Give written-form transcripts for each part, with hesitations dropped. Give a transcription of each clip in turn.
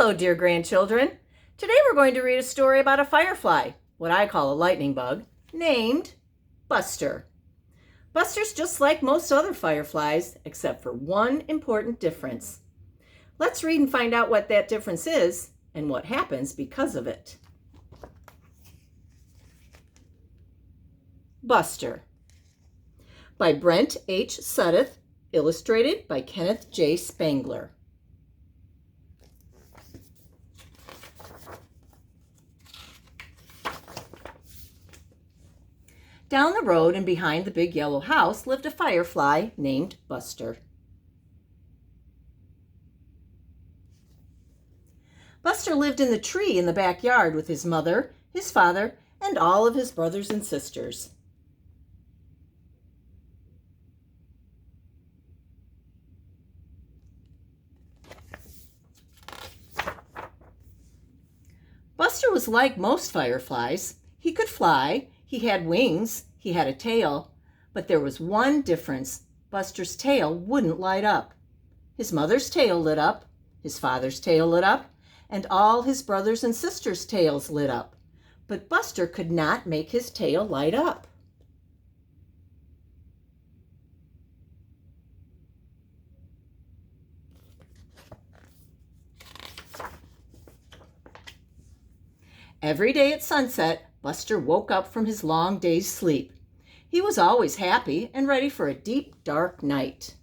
Hello, dear grandchildren. Today we're going to read a story about a firefly, what I call a lightning bug, named Buster. Buster's just like most other fireflies, except for one important difference. Let's read and find out what that difference is and what happens because of it. Buster by Brent H. Sudduth, illustrated by Kenneth J. Spangler. Down the road and behind the big yellow house lived a firefly named Buster. Buster lived in the tree in the backyard with his mother, his father, and all of his brothers and sisters. Buster was like most fireflies. He could fly, he had wings, he had a tail, but there was one difference. Buster's tail wouldn't light up. His mother's tail lit up, his father's tail lit up, and all his brothers and sisters' tails lit up. But Buster could not make his tail light up. Every day at sunset, Buster woke up from his long day's sleep. He was always happy and ready for a deep, dark night.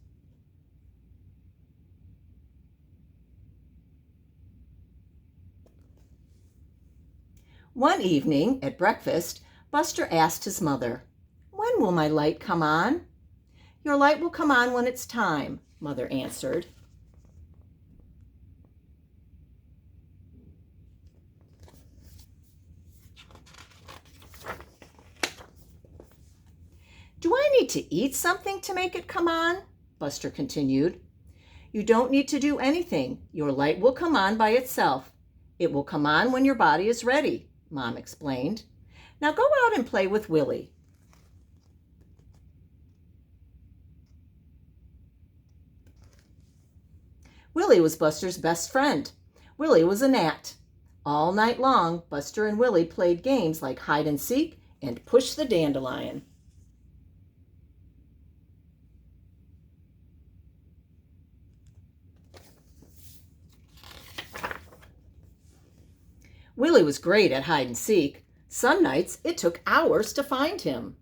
One evening at breakfast, Buster asked his mother, "When will my light come on?" "Your light will come on when it's time," Mother answered. "Do I need to eat something to make it come on?" Buster continued. "You don't need to do anything. Your light will come on by itself. It will come on when your body is ready," Mom explained. "Now go out and play with Willie." Willie was Buster's best friend. Willie was a gnat. All night long, Buster and Willie played games like hide and seek and push the dandelion. Willie was great at hide and seek. Some nights it took hours to find him.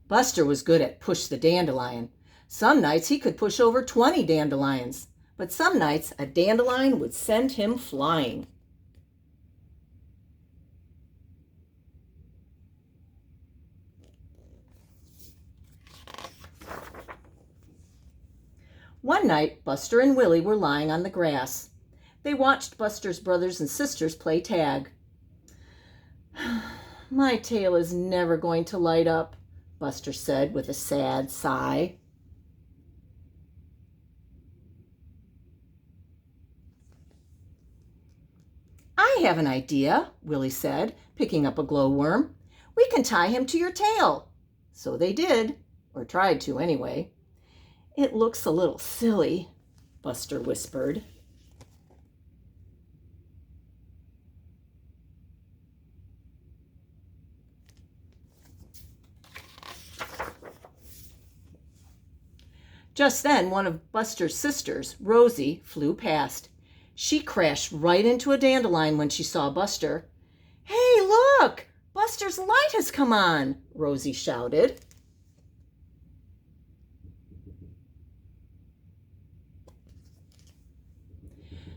Buster was good at push the dandelion. Some nights he could push over 20 dandelions, but some nights a dandelion would send him flying. One night, Buster and Willie were lying on the grass. They watched Buster's brothers and sisters play tag. "My tail is never going to light up," Buster said with a sad sigh. "I have an idea," Willie said, picking up a glowworm. "We can tie him to your tail." So they did, or tried to anyway. "It looks a little silly," Buster whispered. Just then, one of Buster's sisters, Rosie, flew past. She crashed right into a dandelion when she saw Buster. "Hey, look! Buster's light has come on!" Rosie shouted.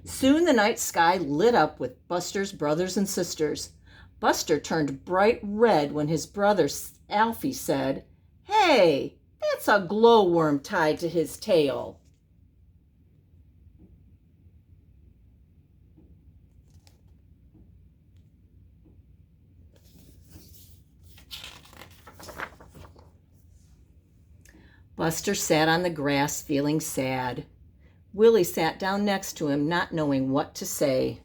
Soon the night sky lit up with Buster's brothers and sisters. Buster turned bright red when his brother Alfie said, "Hey, that's a glowworm tied to his tail." Buster sat on the grass feeling sad. Willie sat down next to him, not knowing what to say.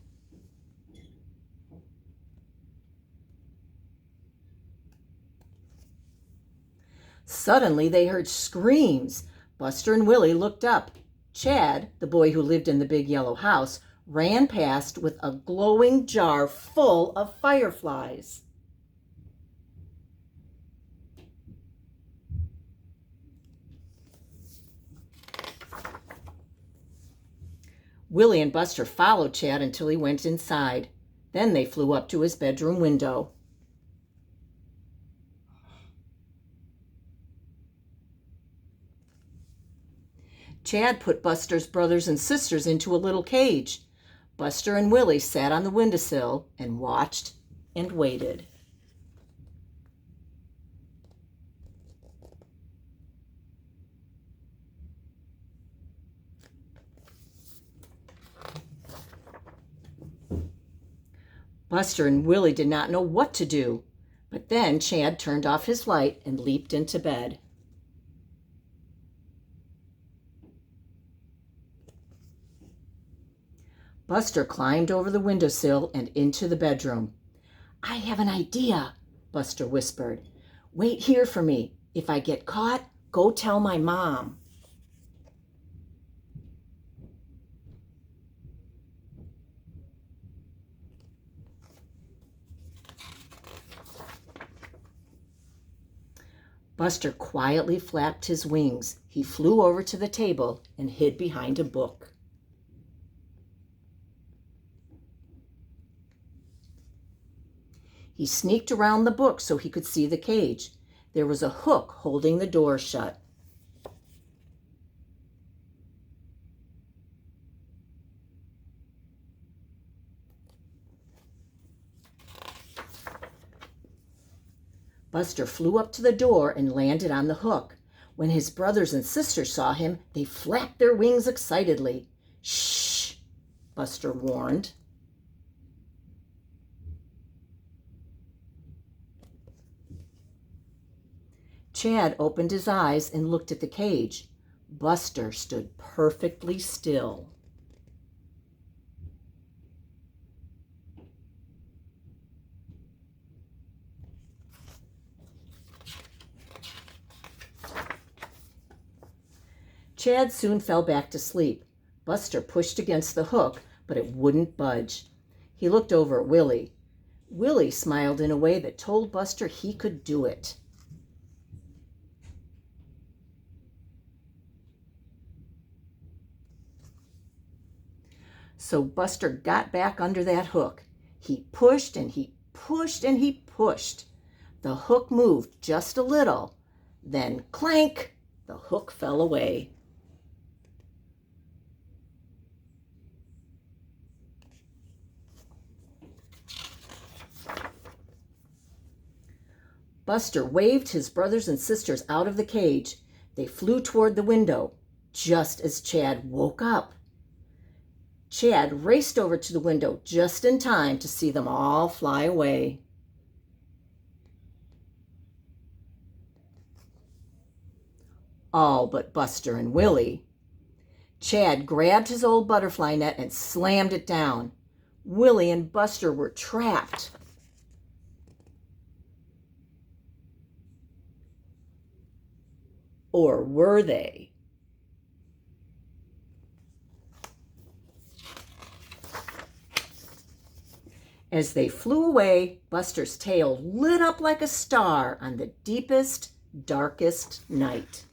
Suddenly they heard screams. Buster and Willie looked up. Chad, the boy who lived in the big yellow house, ran past with a glowing jar full of fireflies. Willie and Buster followed Chad until he went inside. Then they flew up to his bedroom window. Chad put Buster's brothers and sisters into a little cage. Buster and Willie sat on the windowsill and watched and waited. Buster and Willie did not know what to do, but then Chad turned off his light and leaped into bed. Buster climbed over the windowsill and into the bedroom. "I have an idea," Buster whispered. "Wait here for me. If I get caught, go tell my mom." Buster quietly flapped his wings. He flew over to the table and hid behind a book. He sneaked around the book so he could see the cage. There was a hook holding the door shut. Buster flew up to the door and landed on the hook. When his brothers and sisters saw him, they flapped their wings excitedly. "Shh," Buster warned. Chad opened his eyes and looked at the cage. Buster stood perfectly still. Chad soon fell back to sleep. Buster pushed against the hook, but it wouldn't budge. He looked over at Willie. Willie smiled in a way that told Buster he could do it. So Buster got back under that hook. He pushed and he pushed and he pushed. The hook moved just a little. Then clank, the hook fell away. Buster waved his brothers and sisters out of the cage. They flew toward the window, just as Chad woke up. Chad raced over to the window just in time to see them all fly away. All but Buster and Willie. Chad grabbed his old butterfly net and slammed it down. Willie and Buster were trapped. Or were they? As they flew away, Buster's tail lit up like a star on the deepest, darkest night.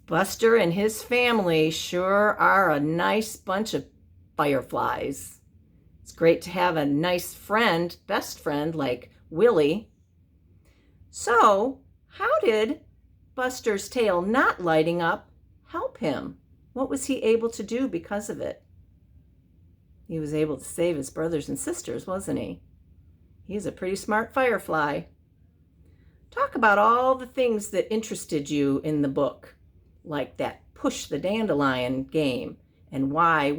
Buster and his family sure are a nice bunch of fireflies. It's great to have a nice friend, best friend like Willie. So, how did Buster's tail not lighting up help him? What was he able to do because of it? He was able to save his brothers and sisters, wasn't he? He's a pretty smart firefly. Talk about all the things that interested you in the book, like that push the dandelion game and why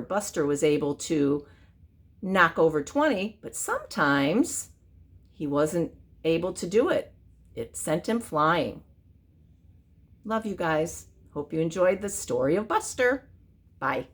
Buster was able to knock over 20, but sometimes he wasn't able to do it. It sent him flying. Love you guys. Hope you enjoyed the story of Buster. Bye.